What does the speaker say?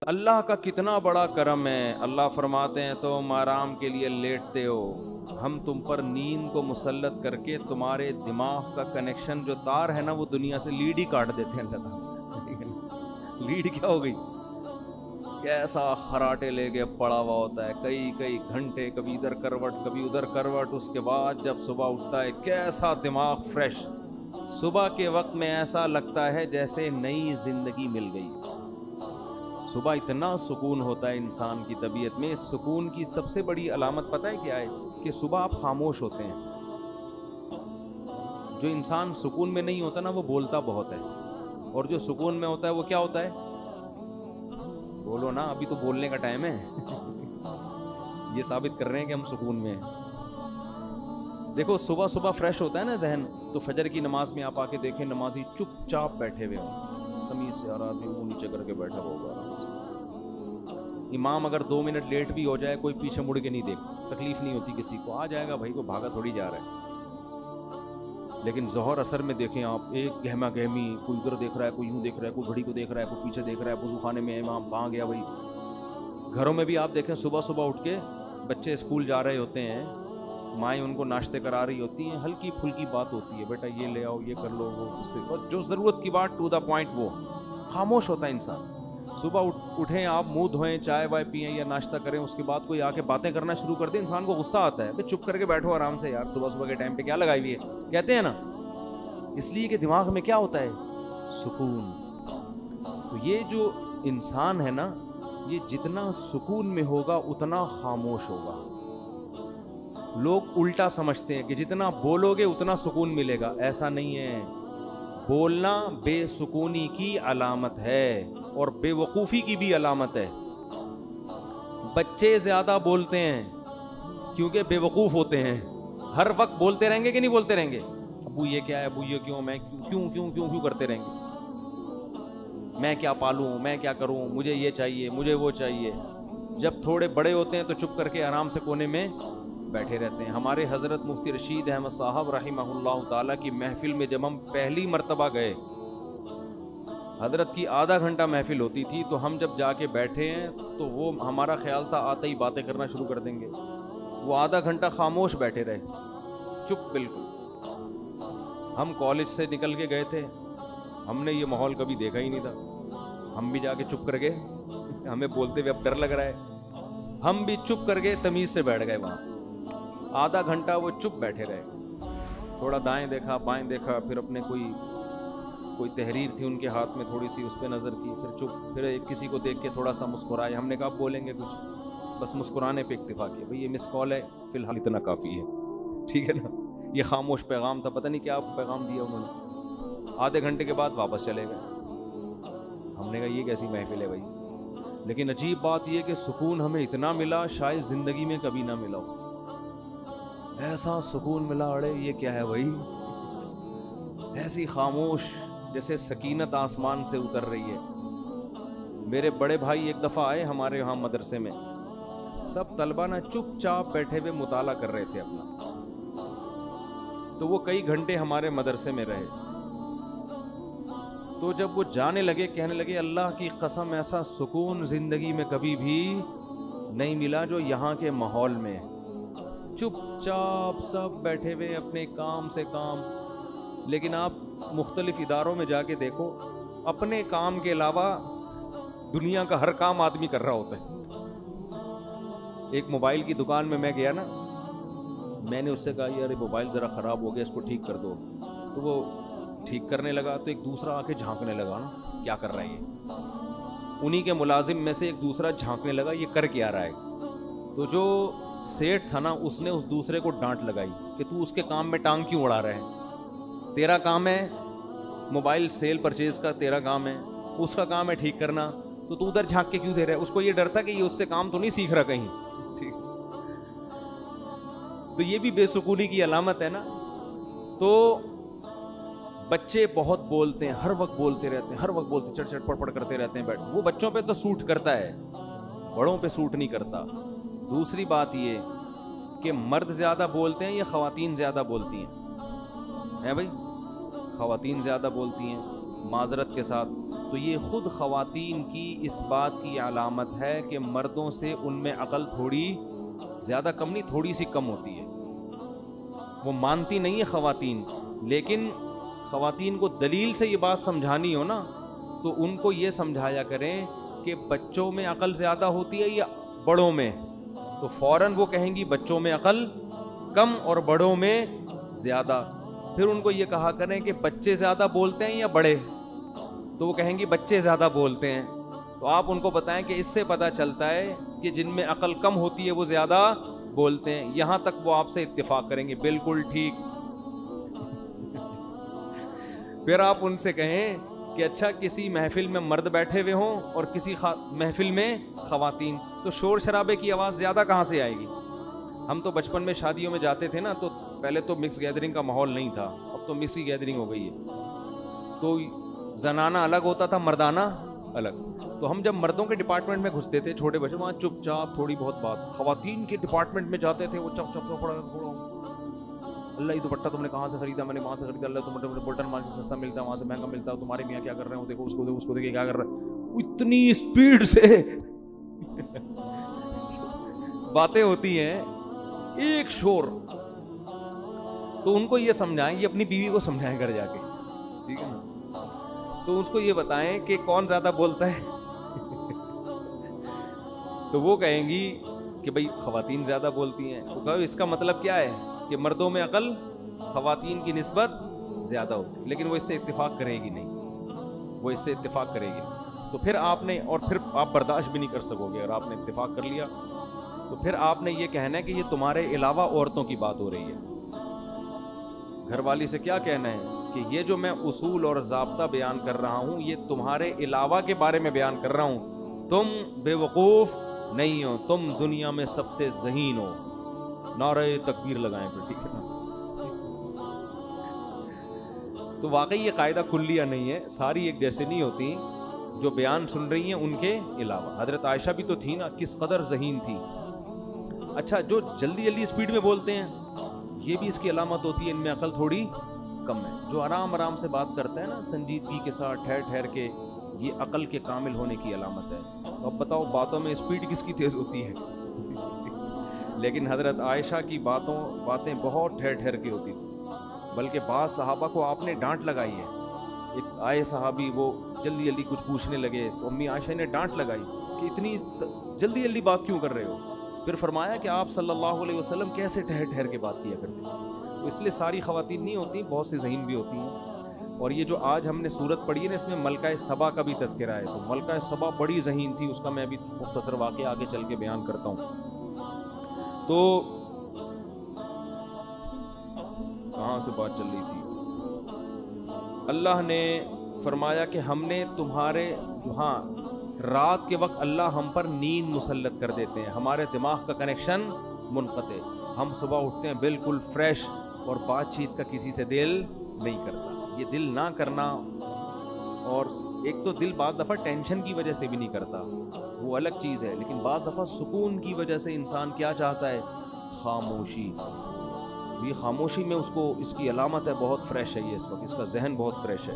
اللہ کا کتنا بڑا کرم ہے، اللہ فرماتے ہیں تم آرام کے لیے لیٹتے ہو، ہم تم پر نیند کو مسلط کر کے تمہارے دماغ کا کنیکشن جو تار ہے نا وہ دنیا سے لیڈ ہی کاٹ دیتے ہیں اللہ تعالیٰ۔ لیڈ کیا ہو گئی، کیسا خراٹے لے کے پڑا ہوا ہوتا ہے کئی گھنٹے، کبھی ادھر کروٹ کبھی ادھر کروٹ، اس کے بعد جب صبح اٹھتا ہے کیسا دماغ فریش، صبح کے وقت میں ایسا لگتا ہے جیسے نئی زندگی مل گئی۔ صبح اتنا سکون ہوتا ہے انسان کی طبیعت میں، اس سکون کی سب سے بڑی علامت پتہ ہے کیا ہے؟ کہ صبح آپ خاموش ہوتے ہیں۔ جو انسان سکون میں نہیں ہوتا نا وہ بولتا بہت ہے، اور جو سکون میں ہوتا ہے وہ کیا ہوتا ہے؟ بولو نا، ابھی تو بولنے کا ٹائم ہے۔ یہ ثابت کر رہے ہیں کہ ہم سکون میں ہیں۔ دیکھو صبح صبح فریش ہوتا ہے نا ذہن، تو فجر کی نماز میں آپ آ کے دیکھیں نمازی چپ چاپ بیٹھے ہوئے ہوں، تمیز سے آرام سے منہ نیچے کر کے بیٹھا ہوگا آرام سے۔ امام اگر 2 منٹ لیٹ بھی ہو جائے کوئی پیچھے مڑ کے نہیں دیکھتا، تکلیف نہیں ہوتی کسی کو، آ جائے گا بھائی کو، بھاگا تھوڑی جا رہا ہے۔ لیکن ظہر اثر میں دیکھیں آپ، ایک گہما گہمی، کوئی ادھر دیکھ رہا ہے، کوئی یوں دیکھ رہا ہے، کوئی گھڑی کو دیکھ رہا ہے، کوئی پیچھے دیکھ رہا ہے، وضو خانے میں امام کہاں گیا بھائی۔ گھروں میں بھی آپ دیکھیں صبح صبح اٹھ کے بچے اسکول جا رہے ہوتے ہیں، مائیں ان کو ناشتے کرا رہی ہوتی ہیں، ہلکی پھلکی بات ہوتی ہے، بیٹا یہ لے آؤ، یہ کر لو، وہ اور جو ضرورت کی بات ٹو دا پوائنٹ، وہ خاموش ہوتا ہے انسان۔ صبح اٹھیں آپ، منہ دھوئیں، چائے وائے پئیں یا ناشتہ کریں، اس کے بعد کوئی آ کے باتیں کرنا شروع کر دے، انسان کو غصہ آتا ہے، بھائی چپ کر کے بیٹھو آرام سے یار، صبح صبح کے ٹائم پہ کیا لگائی ہوئی ہے، کہتے ہیں نا۔ اس لیے کہ دماغ میں کیا ہوتا ہے؟ سکون۔ تو یہ جو انسان ہے نا، یہ جتنا سکون میں ہوگا اتنا خاموش ہوگا۔ لوگ الٹا سمجھتے ہیں کہ جتنا بولو گے اتنا سکون ملے گا، ایسا نہیں ہے۔ بولنا بے سکونی کی علامت ہے اور بے وقوفی کی بھی علامت ہے۔ بچے زیادہ بولتے ہیں کیونکہ بے وقوف ہوتے ہیں، ہر وقت بولتے رہیں گے کہ نہیں بولتے رہیں گے؟ ابو یہ کیا ہے، ابو یہ کیوں، میں کیوں کرتے رہیں گے، میں کیا پالوں، میں کیا کروں، مجھے یہ چاہیے، مجھے وہ چاہیے۔ جب تھوڑے بڑے ہوتے ہیں تو چپ کر کے آرام سے کونے میں بیٹھے رہتے ہیں۔ ہمارے حضرت مفتی رشید احمد صاحب رحمہ اللہ تعالیٰ کی محفل میں جب ہم پہلی مرتبہ گئے، حضرت کی آدھا گھنٹہ محفل ہوتی تھی، تو ہم جب جا کے بیٹھے ہیں تو وہ ہمارا خیال تھا آتے ہی باتیں کرنا شروع کر دیں گے۔ وہ آدھا گھنٹہ خاموش بیٹھے رہے، چپ بالکل۔ ہم کالج سے نکل کے گئے تھے، ہم نے یہ ماحول کبھی دیکھا ہی نہیں تھا، ہم بھی جا کے چپ کر گئے، ہمیں بولتے ہوئے اب ڈر لگ رہا ہے، ہم بھی چپ کر کے تمیز سے بیٹھ گئے وہاں۔ آدھا گھنٹہ وہ چپ بیٹھے رہے، تھوڑا دائیں دیکھا بائیں دیکھا، پھر اپنے کوئی تحریر تھی ان کے ہاتھ میں، تھوڑی سی اس پہ نظر کی، پھر چپ، پھر کسی کو دیکھ کے تھوڑا سا مسکرائے۔ ہم نے کہا بولیں گے کچھ، بس مسکرانے پہ اکتفا کیا، بھئی یہ مس کال ہے، فی الحال اتنا کافی ہے، ٹھیک ہے نا۔ یہ خاموش پیغام تھا، پتہ نہیں کیا پیغام دیا انہوں نے۔ آدھے گھنٹے کے بعد واپس چلے گئے۔ ہم نے کہا یہ کیسی محفل ہے بھائی۔ لیکن عجیب بات یہ کہ سکون ہمیں اتنا ملا شاید زندگی میں کبھی نہ ملا ہو، ایسا سکون ملا، اڑے یہ کیا ہے بھائی، ایسی خاموش جیسے سکینت آسمان سے اتر رہی ہے۔ میرے بڑے بھائی ایک دفعہ آئے ہمارے یہاں مدرسے میں، سب طلبہ نا چپ چاپ بیٹھے ہوئے مطالعہ کر رہے تھے اپنا، تو وہ کئی گھنٹے ہمارے مدرسے میں رہے۔ تو جب وہ جانے لگے کہنے لگے اللہ کی قسم ایسا سکون زندگی میں کبھی بھی نہیں ملا جو یہاں کے ماحول میں، چپ چاپ سب بیٹھے ہوئے اپنے کام سے کام۔ لیکن آپ مختلف اداروں میں جا کے دیکھو، اپنے کام کے علاوہ دنیا کا ہر کام آدمی کر رہا ہوتا ہے۔ ایک موبائل کی دکان میں گیا نا، میں نے اس سے کہا یار موبائل ذرا خراب ہو گیا، اس کو ٹھیک کر دو، تو وہ ٹھیک کرنے لگا، تو ایک دوسرا آ کے جھانکنے لگا نا کیا کر رہا ہے یہ، انہی کے ملازم میں سے ایک دوسرا جھانکنے لگا یہ کر کے آ رہا ہے۔ تو جو سیٹ تھا نا اس نے اس دوسرے کو ڈانٹ لگائی کہ تو اس کے کام میں ٹانگ کیوں اڑا رہا ہے، تیرا کام ہے موبائل سیل پرچیز کا، تیرا کام ہے، اس کا کام ہے ٹھیک کرنا، تو ادھر جھانک کے کیوں دے رہا ہے؟ اس کو یہ ڈر تھا کہ یہ اس سے کام تو نہیں سیکھ رہا کہیں، ٹھیک۔ تو یہ بھی بے سکونی کی علامت ہے نا۔ تو بچے بہت بولتے ہیں، ہر وقت بولتے رہتے ہیں، ہر وقت بولتے، چڑ چڑ پڑ پڑ کرتے رہتے ہیں، بیٹھ، وہ بچوں پہ تو سوٹ کرتا ہے، بڑوں پہ سوٹ نہیں کرتا۔ دوسری بات یہ کہ مرد زیادہ بولتے ہیں یا خواتین زیادہ بولتی ہیں؟ بھائی خواتین زیادہ بولتی ہیں، معذرت کے ساتھ، تو یہ خود خواتین کی اس بات کی علامت ہے کہ مردوں سے ان میں عقل تھوڑی زیادہ کم نہیں، تھوڑی سی کم ہوتی ہے. وہ مانتی نہیں ہے خواتین، لیکن خواتین کو دلیل سے یہ بات سمجھانی ہو نا تو ان کو یہ سمجھایا کریں کہ بچوں میں عقل زیادہ ہوتی ہے یا بڑوں میں، تو فوراً وہ کہیں گی بچوں میں عقل کم اور بڑوں میں زیادہ. پھر ان کو یہ کہا کریں کہ بچے زیادہ بولتے ہیں یا بڑے، تو وہ کہیں گی بچے زیادہ بولتے ہیں. تو آپ ان کو بتائیں کہ اس سے پتہ چلتا ہے کہ جن میں عقل کم ہوتی ہے وہ زیادہ بولتے ہیں. یہاں تک وہ آپ سے اتفاق کریں گے بالکل ٹھیک. پھر آپ ان سے کہیں کہ اچھا کسی محفل میں مرد بیٹھے ہوئے ہوں اور کسی محفل میں خواتین، تو شور شرابے کی آواز زیادہ کہاں سے آئے گی؟ ہم تو بچپن میں شادیوں میں جاتے تھے نا، تو پہلے تو مکس گیدرنگ کا ماحول نہیں تھا، اب تو مکس کی گیدرنگ ہو گئی ہے. تو زنانہ الگ ہوتا تھا، مردانہ الگ. تو ہم جب مردوں کے ڈپارٹمنٹ میں گھستے تھے چھوٹے بچے، وہاں چپ چاپ تھوڑی بہت بات. خواتین کے ڈپارٹمنٹ میں جاتے تھے وہ چپ چپ پڑا، اللہ یہ دوپٹہ تم نے کہاں سے خریدا؟ میں نے وہاں سے خریدا. اللہ تم بولٹن مارکیٹ سے سستا ملتا ہے، وہاں سے مہنگا ملتا ہے. تمہارے میاں کیا کر رہے ہو؟ دیکھو اس کو دیکھے کیا کر رہے ہیں. اتنی اسپیڈ سے باتیں ہوتی ہیں، ایک شور. تو ان کو یہ سمجھائیں، یہ اپنی بیوی کو سمجھائیں گھر جا کے، ٹھیک ہے نا. تو اس کو یہ بتائیں کہ کون زیادہ بولتا ہے. تو وہ کہیں گی کہ بھئی خواتین زیادہ بولتی ہیں. تو کہو اس کا مطلب کیا ہے کہ مردوں میں عقل خواتین کی نسبت زیادہ ہوتی ہے. لیکن وہ اس سے اتفاق کرے گی نہیں، وہ اس سے اتفاق کرے گی نہیں. تو پھر آپ نے، اور پھر آپ برداشت بھی نہیں کر سکو گے اگر آپ نے اتفاق کر لیا، تو پھر آپ نے یہ کہنا ہے کہ یہ تمہارے علاوہ عورتوں کی بات ہو رہی ہے. گھر والی سے کیا کہنا ہے کہ یہ جو میں اصول اور ضابطہ بیان کر رہا ہوں یہ تمہارے علاوہ کے بارے میں بیان کر رہا ہوں. تم بے وقوف نہیں ہو، تم دنیا میں سب سے ذہین ہو. نعرہ تکبیر لگائیں پھر، ٹھیک ہے نا. تو واقعی یہ قاعدہ کلیہ نہیں ہے، ساری ایک جیسے نہیں ہوتی. جو بیان سن رہی ہیں ان کے علاوہ حضرت عائشہ بھی تو تھی نا، کس قدر ذہین تھی. اچھا جو جلدی جلدی اسپیڈ میں بولتے ہیں یہ بھی اس کی علامت ہوتی ہے، ان میں عقل تھوڑی کم ہے. جو آرام آرام سے بات کرتا ہے نا، سنجیدگی کے ساتھ ٹھہر ٹھہر کے، یہ عقل کے کامل ہونے کی علامت ہے. اب بتاؤ باتوں میں اسپیڈ کس کی تیز ہوتی ہے؟ لیکن حضرت عائشہ کی باتیں بہت ٹھہر ٹھہر کے ہوتی تھی. بلکہ بعض صحابہ کو آپ نے ڈانٹ لگائی ہے. ایک آئے صحابی وہ جلدی جلدی کچھ پوچھنے لگے تو امی عائشہ نے ڈانٹ لگائی کہ اتنی جلدی جلدی بات کیوں کر رہے ہو. پھر فرمایا کہ آپ صلی اللہ علیہ وسلم کیسے ٹھہر ٹھہر کے بات کیا کرتے ہیں. تو اس لیے ساری خواتین نہیں ہوتی، بہت سی ذہین بھی ہوتی ہیں. اور یہ جو آج ہم نے سورت پڑھی ہے نا، اس میں ملکہ سبا کا بھی تذکرہ ہے. تو ملکہ سبا بڑی ذہین تھی، اس کا میں ابھی مختصر واقعہ آگے چل کے بیان کرتا ہوں. تو کہاں سے بات چل رہی تھی؟ اللہ نے فرمایا کہ ہم نے تمہارے، ہاں رات کے وقت اللہ ہم پر نیند مسلط کر دیتے ہیں، ہمارے دماغ کا کنیکشن منقطع. ہم صبح اٹھتے ہیں بالکل فریش اور بات چیت کا کسی سے دل نہیں کرتا. یہ دل نہ کرنا، اور ایک تو دل بعض دفعہ ٹینشن کی وجہ سے بھی نہیں کرتا، وہ الگ چیز ہے. لیکن بعض دفعہ سکون کی وجہ سے انسان کیا چاہتا ہے؟ خاموشی. یہ خاموشی میں اس کو، اس کی علامت ہے بہت فریش ہے یہ اس وقت، اس کا ذہن بہت فریش ہے.